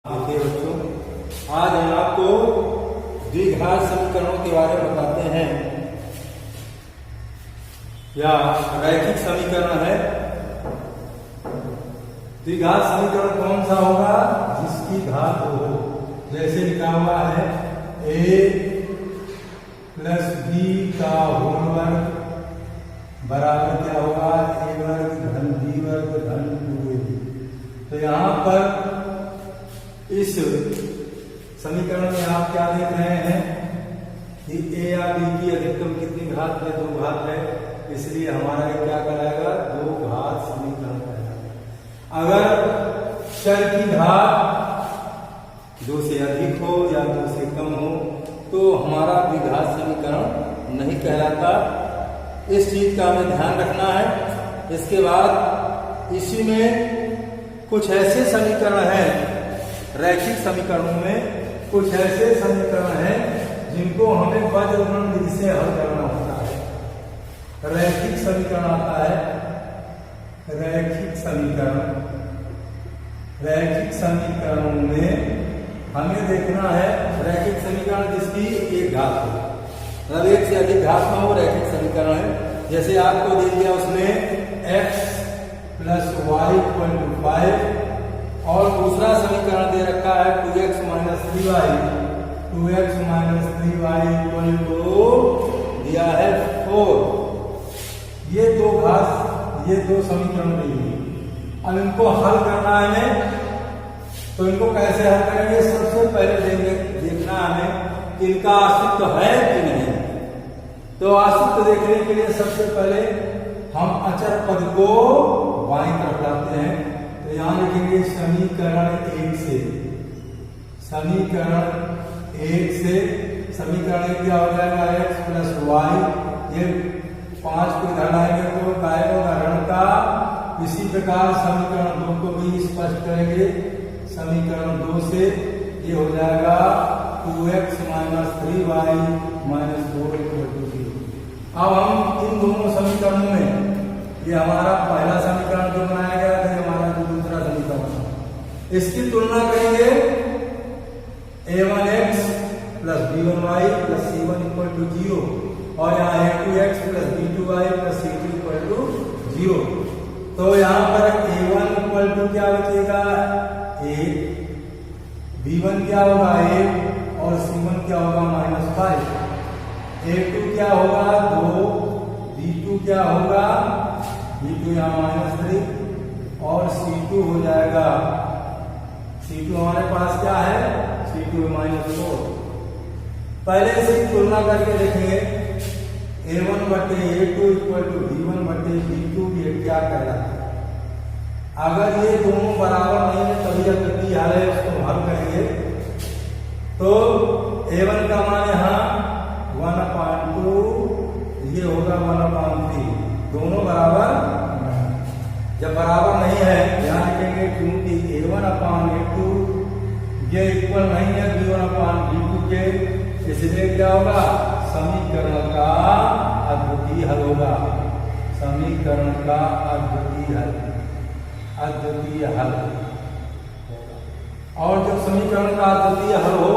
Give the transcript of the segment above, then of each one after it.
देखिए बच्चों, आज हम आपको द्विघात समीकरणों के बारे में बताते हैं। या रैखिक समीकरण है। द्विघात समीकरण कौन सा होगा? जिसकी घात हो। जैसे लिखा हुआ है a प्लस बी का होल वर्ग बराबर क्या होगा? a वर्ग धन b वर्ग धन 2ab। तो यहाँ पर इस समीकरण में आप क्या देख रहे हैं कि a या b की अधिकतम कितनी घात है? 2 घात है। इसलिए हमारा ये क्या कहलाएगा? 2 घात समीकरण कहलाएगा। अगर चर की घात 2 से अधिक हो या 2 से कम हो तो हमारा द्विघात समीकरण नहीं कहलाता। इस चीज का हमें ध्यान रखना है। इसके बाद इसी में कुछ ऐसे समीकरण हैं, रैखिक समीकरणों में कुछ ऐसे समीकरण हैं जिनको हमें वज्रगुणन विधि से हल करना होता है। रैखिक समीकरण आता है, रैखिक समीकरणों में हमें देखना है रैखिक समीकरण जिसकी एक घात हो, मतलब एक से अधिक घात में हो, रैखिक समीकरण है। जैसे आपको दे दिया उसमें x plus y equal to 5 और दूसरा समीकरण दे रखा है 2x minus 3y, 2x minus 3y equal to दिया है 4। ये दो समीकरण नहीं है। अब इनको हल करना है हमें, तो इनको कैसे हल करेंगे? सबसे पहले देखना हमें कि इनका अस्तित्व है कि नहीं। तो अस्तित्व देखने के लिए सबसे पहले हम अचर पद को बाईं तरफ लाते हैं। तो यहां लिखेंगे समीकरण 1 से, समीकरण 1 क्या हो जाएगा? x प्लस वाई, ये 5 को इधर लाएंगे तो गायब होगा ऋण का। इसी प्रकार समीकरण 2 को भी स्पष्ट करेंगे। समीकरण 2 से ये हो जाएगा 2x minus 3y minus 4 equal to 0। अब हम इन दोनों समीकरणों में, ये हमारा पहला समीकरण जो बनाया गया था, हमारा जो दूसरा समीकरण, इसकी तुलना करेंगे a1x plus b1y plus c1 equal to 0 और यहाँ a2x plus b2y plus c2 equal to 0। तो यहाँ पर a1 इक्वल टू क्या बचेगा? 1, b1 क्या होगा? 1 और c1 क्या होगा? -5। a2 क्या होगा? 2, b2 क्या होगा? b2 यहाँ -3 और c2 हो जाएगा, c2 हमारे पास क्या है? c2 -4। पहले से तुलना करके देखेंगे a1 बटे a2 इक्वल टू b1 बटे b2। ये क्या कहलाता है? अगर ये दोनों बराबर नहीं है तभी अद्वितीय हल है, उसको हल करेंगे। तो a1 का मान यहाँ 1/2, ये होगा 1/3। दोनों बराबर नहीं। जब बराबर नहीं है ध्यान रखेंगे, क्योंकि a1/a2 ये इक्वल नहीं है b1/b2 के, इसलिए क्या होगा? समीकरण का अद्वितीय हल होगा। समीकरण का अद्वितीय हल। और जब समीकरण का अद्वितीय हल हो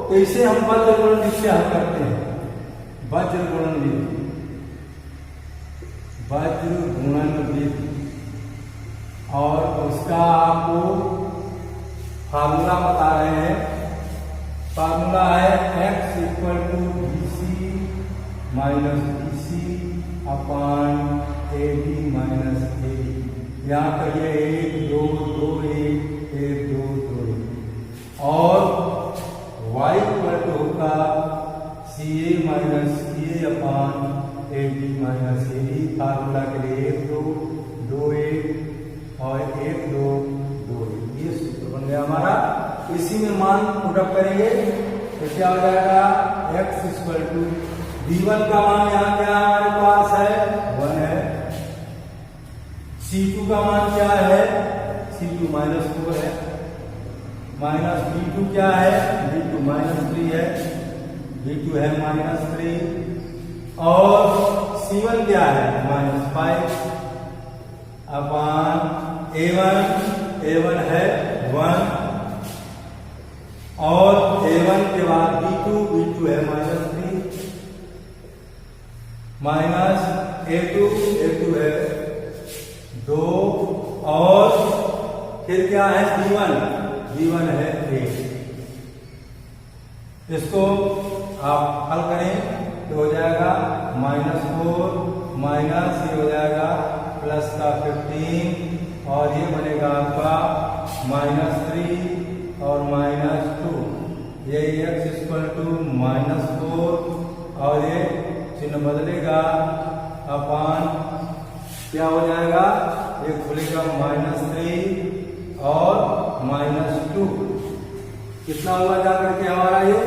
तो इसे हम वज्रगुणन विधि से हल करते हैं। वज्रगुणन विधि और उसका आपको फार्मूला बता रहे हैं। फार्मूला है x equal to bc minus bc upon ab minus ab। यहाँ पर ये 1 2 2 1 1 2 2 1 और y इक्वल टू होगा ca माइनस ca अपान ab माइनस ab। फार्मूला के लिए 1 2 2 1 और 1 2 2 1, ये सूत्र बन गया हमारा। इसी में मान पुटअप करेंगे तो क्या हो जाएगा? x इक्वल टू b1 का मान यहाँ क्या हमारे पास है? 1 है। c2 का मान क्या है? c2 -4 है। माइनस b2 क्या है? b2 -3 है। b2 है -3 और c1 क्या है? -5 अपान a1 है 1 और A1 के बाद B2 है -3 माइनस A2 है 2 और फिर क्या है B1 है 1। इसको आप हल करें तो हो जाएगा -4 माइनस ये हो जाएगा प्लस का 15 और ये बनेगा आपका -3 और -2 ये x -4 और ये चिन्ह बदलेगा अपान क्या हो जाएगा ये खुलेगा -3 और -2 कितना हुआ जाकर के हमारा ये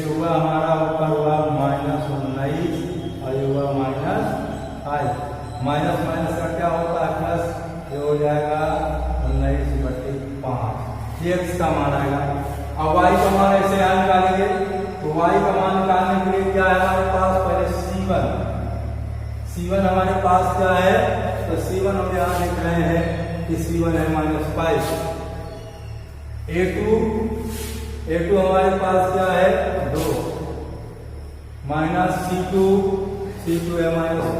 हुआ हमारा ऊपर हुआ -19 और ये हुआ -5 माइनस माइनस का क्या होता है प्लस ये हो जाएगा 19/5 ये x का मान आएगा। अब y का मान ऐसे यहाँ निकालेंगे तो y का मान निकालने के लिए क्या है हमारे पास पहले C1 हमारे पास क्या है तो C1 हम यहाँ लिख रहे हैं कि C1 है -5 A2 हमारे पास क्या है 2 माइनस C2 है -4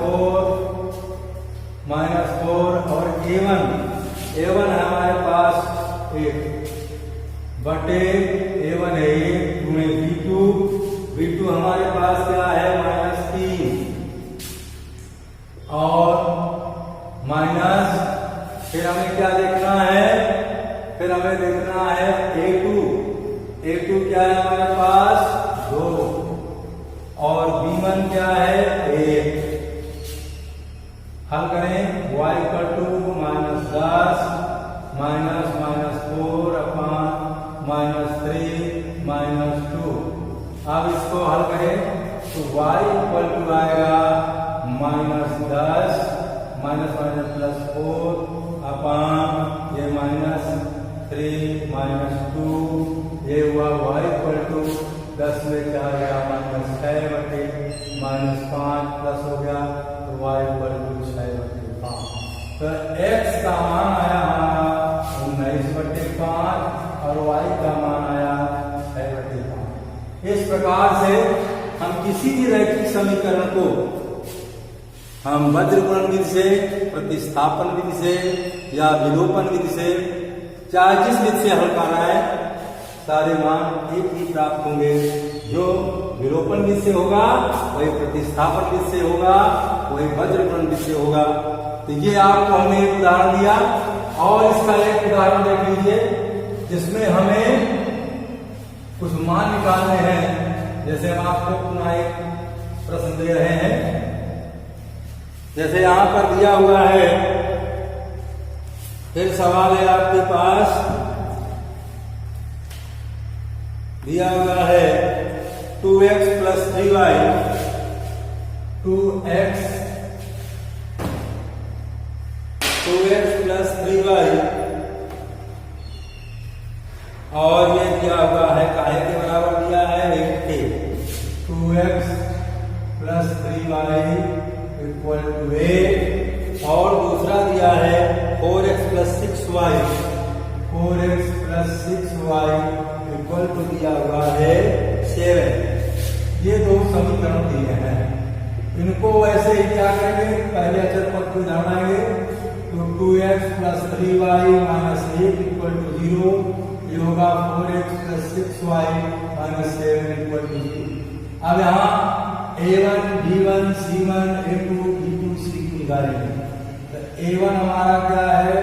और A1 है हमारे पास 1 बटे A1 है 1 गुणे B2 हमारे पास क्या है -3 और माइनस फिर हमें क्या देखना है फिर हमें देखना है A2 क्या है हमारे पास 2 और B1 क्या है 1 हल करें y -10 -4 अपान -3 -2 अब इसको हल करें तो y आएगा -10 -4 अपान ये -3 -2 ये हुआ y 10 में 4 गया -6 बटे -5 प्लस हो गया तो y 6/5 तो x का मान आया हमारा 19/5 और y का मान आया 6/5। इस प्रकार से हम किसी भी रैखिक समीकरण को हम वज्रगुणन विधि से प्रतिस्थापन विधि से या विलोपन विधि से चाहे जिस विधि से हल कर रहा है सारे मान एक ही प्राप्त होंगे। जो विलोपन विधि से होगा वही प्रतिस्थापन विधि से होगा वही वज्रगुणन विधि से होगा। तो ये आपको हमने एक उदाहरण दिया और इसका एक उदाहरण देख लीजिए जिसमें हमें कुछ मान निकालने हैं। जैसे हम आपको पुनः एक प्रश्न दे रहे हैं जैसे यहां पर दिया हुआ है फिर सवाल है आपके पास दिया हुआ है 2x + 3y 2x + 3y और ये दिया हुआ है काहे के बराबर दिया है 1 के 2x + 3y = 8 और दूसरा दिया है 4x + 6y 4x + 6y = दिया हुआ है 7। ये दो समीकरण दिए हैं इनको वैसे ही क्या करेंगे पहले अचर पद को जानाएंगे तो 2x + 3y - 8 = 0 ये होगा 4x + 6y - 7 = 0। अब यहाँ A1 B1 C1 A2 B2 C2 निकालेंगे तो A1 हमारा क्या है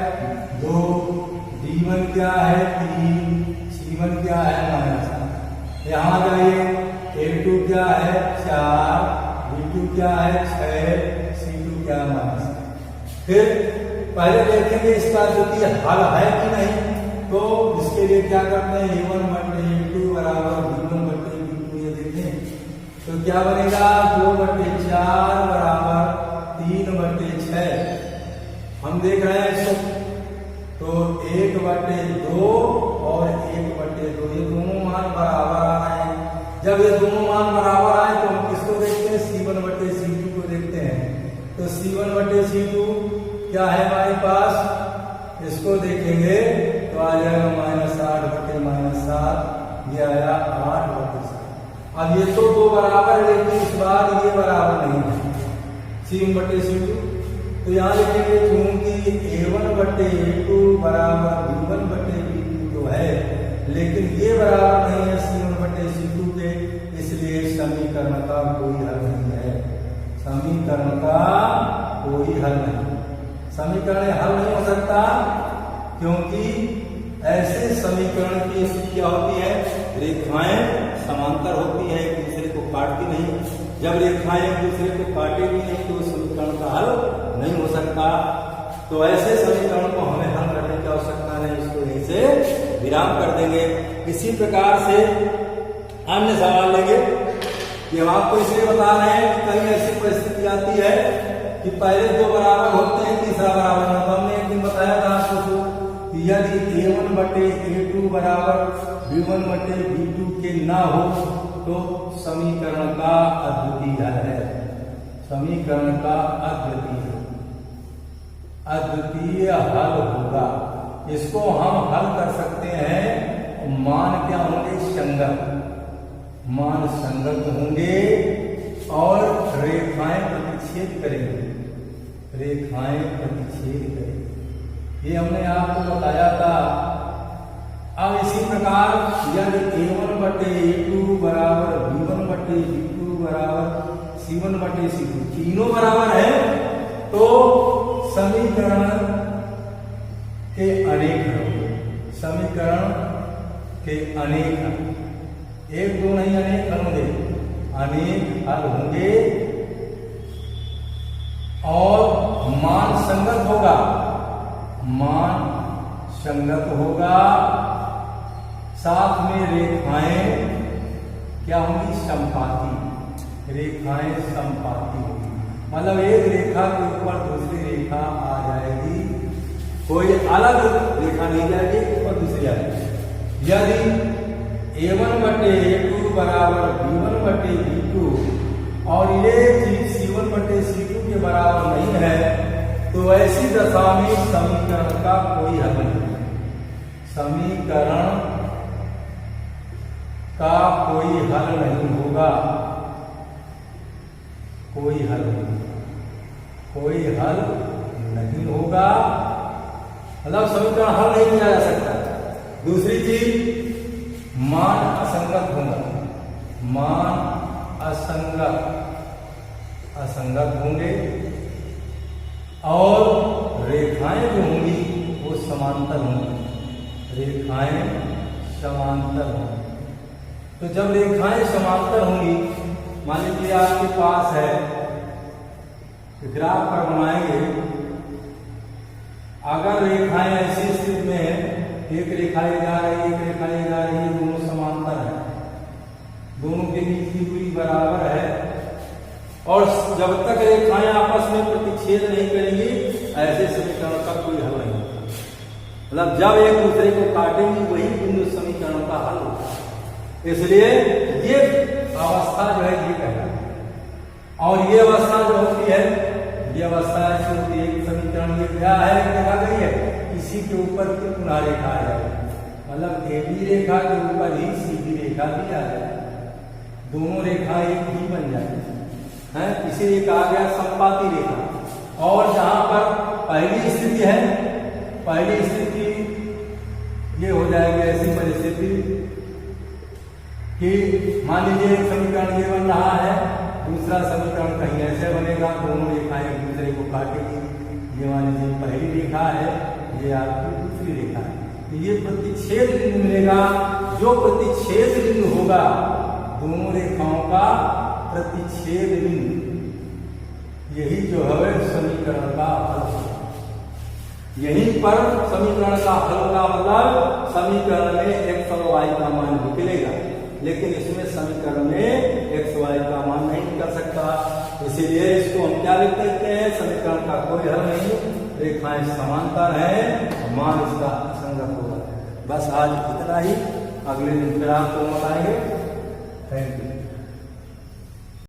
2 B1 क्या है 3 C1 क्या है -8। यहाँ जाइए A2 क्या है 4 B2 क्या है 6 C2 क्या है -8। फिर पहले देखेंगे इसका जो कि हल है कि नहीं तो इसके लिए क्या करते हैं A1 बटे A2 बराबर B1 बटे B2 ये देखें तो क्या बनेगा 2/4 बराबर 3/6। हम देख रहे हैं इसको तो 1/2 और 1/2 ये दोनों मान बराबर आ रहे हैं। जब ये दोनों मान बराबर आए तो हम किसको देखते हैं C1/C2 को देखते हैं। तो C1/C2 क्या है हमारे पास इसको देखेंगे तो आ जाएगा -8/7 ये आया 8/7। अब ये तो दो बराबर है, लेकिन इस बार ये बराबर नहीं है C1/C2। तो यहाँ लिखेंगे चूंकि A1/A2 बराबर B1/B2 तो है, लेकिन ये बराबर नहीं है C1/C2 के, इसलिए समीकरण का कोई हल नहीं है। समीकरण का कोई हल नहीं, समीकरण हल नहीं हो सकता, क्योंकि ऐसे समीकरण की स्थिति क्या होती है, रेखाएं समांतर होती है, एक दूसरे को काटती नहीं। जब रेखाएं एक दूसरे को काटेगी नहीं तो समीकरण का हल नहीं हो सकता। तो ऐसे समीकरण को हमें हल करने की आवश्यकता नहीं, इसको यहीं से विराम कर देंगे। इसी प्रकार से अन्य सवाल लेंगे कि हम आपको इसलिए बता रहे हैं कि कहीं ऐसी परिस्थिति आती है कि पहले दो बराबर होते हैं, तीसरा बराबर नहीं। तो हमने एक दिन बताया था आपको कि यदि A1/A2 बराबर B1/B2 के ना हो तो समीकरण का अद्वितीय हल है। समीकरण का अद्वितीय हल होगा। इसको हम हल कर सकते हैं, मान क्या होंगे, संगत मान संगत होंगे और रेखाएं प्रतिच्छेद करेंगे, रेखाएं प्रतिच्छेद करेंगे। ये हमने आपको बताया था। अब इसी प्रकार यदि A1/A2 बराबर B1/B2 बराबर C1/C2 तीनों बराबर है तो समीकरण के अनेक होंगे। समीकरण के अनेक हल, एक दो नहीं अनेक हल होंगे, अनेक हल होंगे और मान संगत होगा, मान संगत होगा। साथ में रेखाएं क्या होंगी, समपाती, रेखाएं समपाती होंगी। मतलब एक रेखा के ऊपर दूसरी रेखा आ जाएगी, कोई अलग रेखा नहीं जाएगी, ऊपर दूसरी आएगी। यदि A1/A2 बराबर B1/B2 और ये चीज C1/C2 के बराबर नहीं है तो ऐसी दशा में समीकरण का कोई हल नहीं है। समीकरण का कोई हल नहीं होगा, कोई हल नहीं, कोई हल नहीं होगा। मतलब समीकरण हल नहीं किया जा सकता। दूसरी चीज, मान असंगत होगा, मान असंगत होंगे और रेखाएं जो होंगी वो समांतर होंगी, रेखाएं समांतर होंगी। तो जब रेखाएं समांतर होंगी, मान लीजिए आपके पास है, ग्राफ पर बनाएंगे, अगर रेखाएं ऐसी स्थिति में है, एक रेखा ये जा रही है, एक रेखा ये जा रही है, दोनों समांतर है, दोनों के बीच की दूरी बराबर है और जब तक रेखाएं आपस में प्रतिच्छेद नहीं करेंगी ऐसे समीकरण का कोई हल नहीं होगा। मतलब जब एक दूसरे को काटेंगी वही बिंदु समीकरण का हल होगा। इसलिए ये अवस्था जो है ये कहना, और ये अवस्था जो होती है, ये अवस्था ऐसी होती है, समीकरण ये क्या है, देखा गई है, इसी के ऊपर की पुनः रेखा आ जाएगी। मतलब AB रेखा के ऊपर ही CD रेखा भी आ जाएगी, दोनों रेखा एक ही बन जाएगी है। इसीलिए कहा गया संपाती रेखा। और जहां पर पहली स्थिति है, पहली स्थिति ये हो जाएगी ऐसी परिस्थिति कि मान लीजिए एक समीकरण ये बन रहा है, दूसरा समीकरण कहीं ऐसे बनेगा, दोनों रेखाएं एक दूसरे को काटेगी। ये मान लीजिए पहली रेखा है, ये आपकी दूसरी रेखा है, तो ये प्रतिच्छेद बिंदु मिलेगा। जो प्रतिच्छेद बिंदु होगा, दोनों रेखाओं का प्रतिच्छेद बिंदु, यही जो है समीकरण का हल होगा। यहीं पर समीकरण का हल का मतलब समीकरण में x और y का मान निकलेगा, लेकिन इसमें समीकरण में x y का मान नहीं निकल सकता। इसीलिए इसको हम क्या लिख देते हैं, समीकरण का कोई हल नहीं, रेखाएं समांतर हैं, मान इसका असंगत होगा। बस आज इतना ही, अगले दिन फिर आपको बताएंगे। Thank you.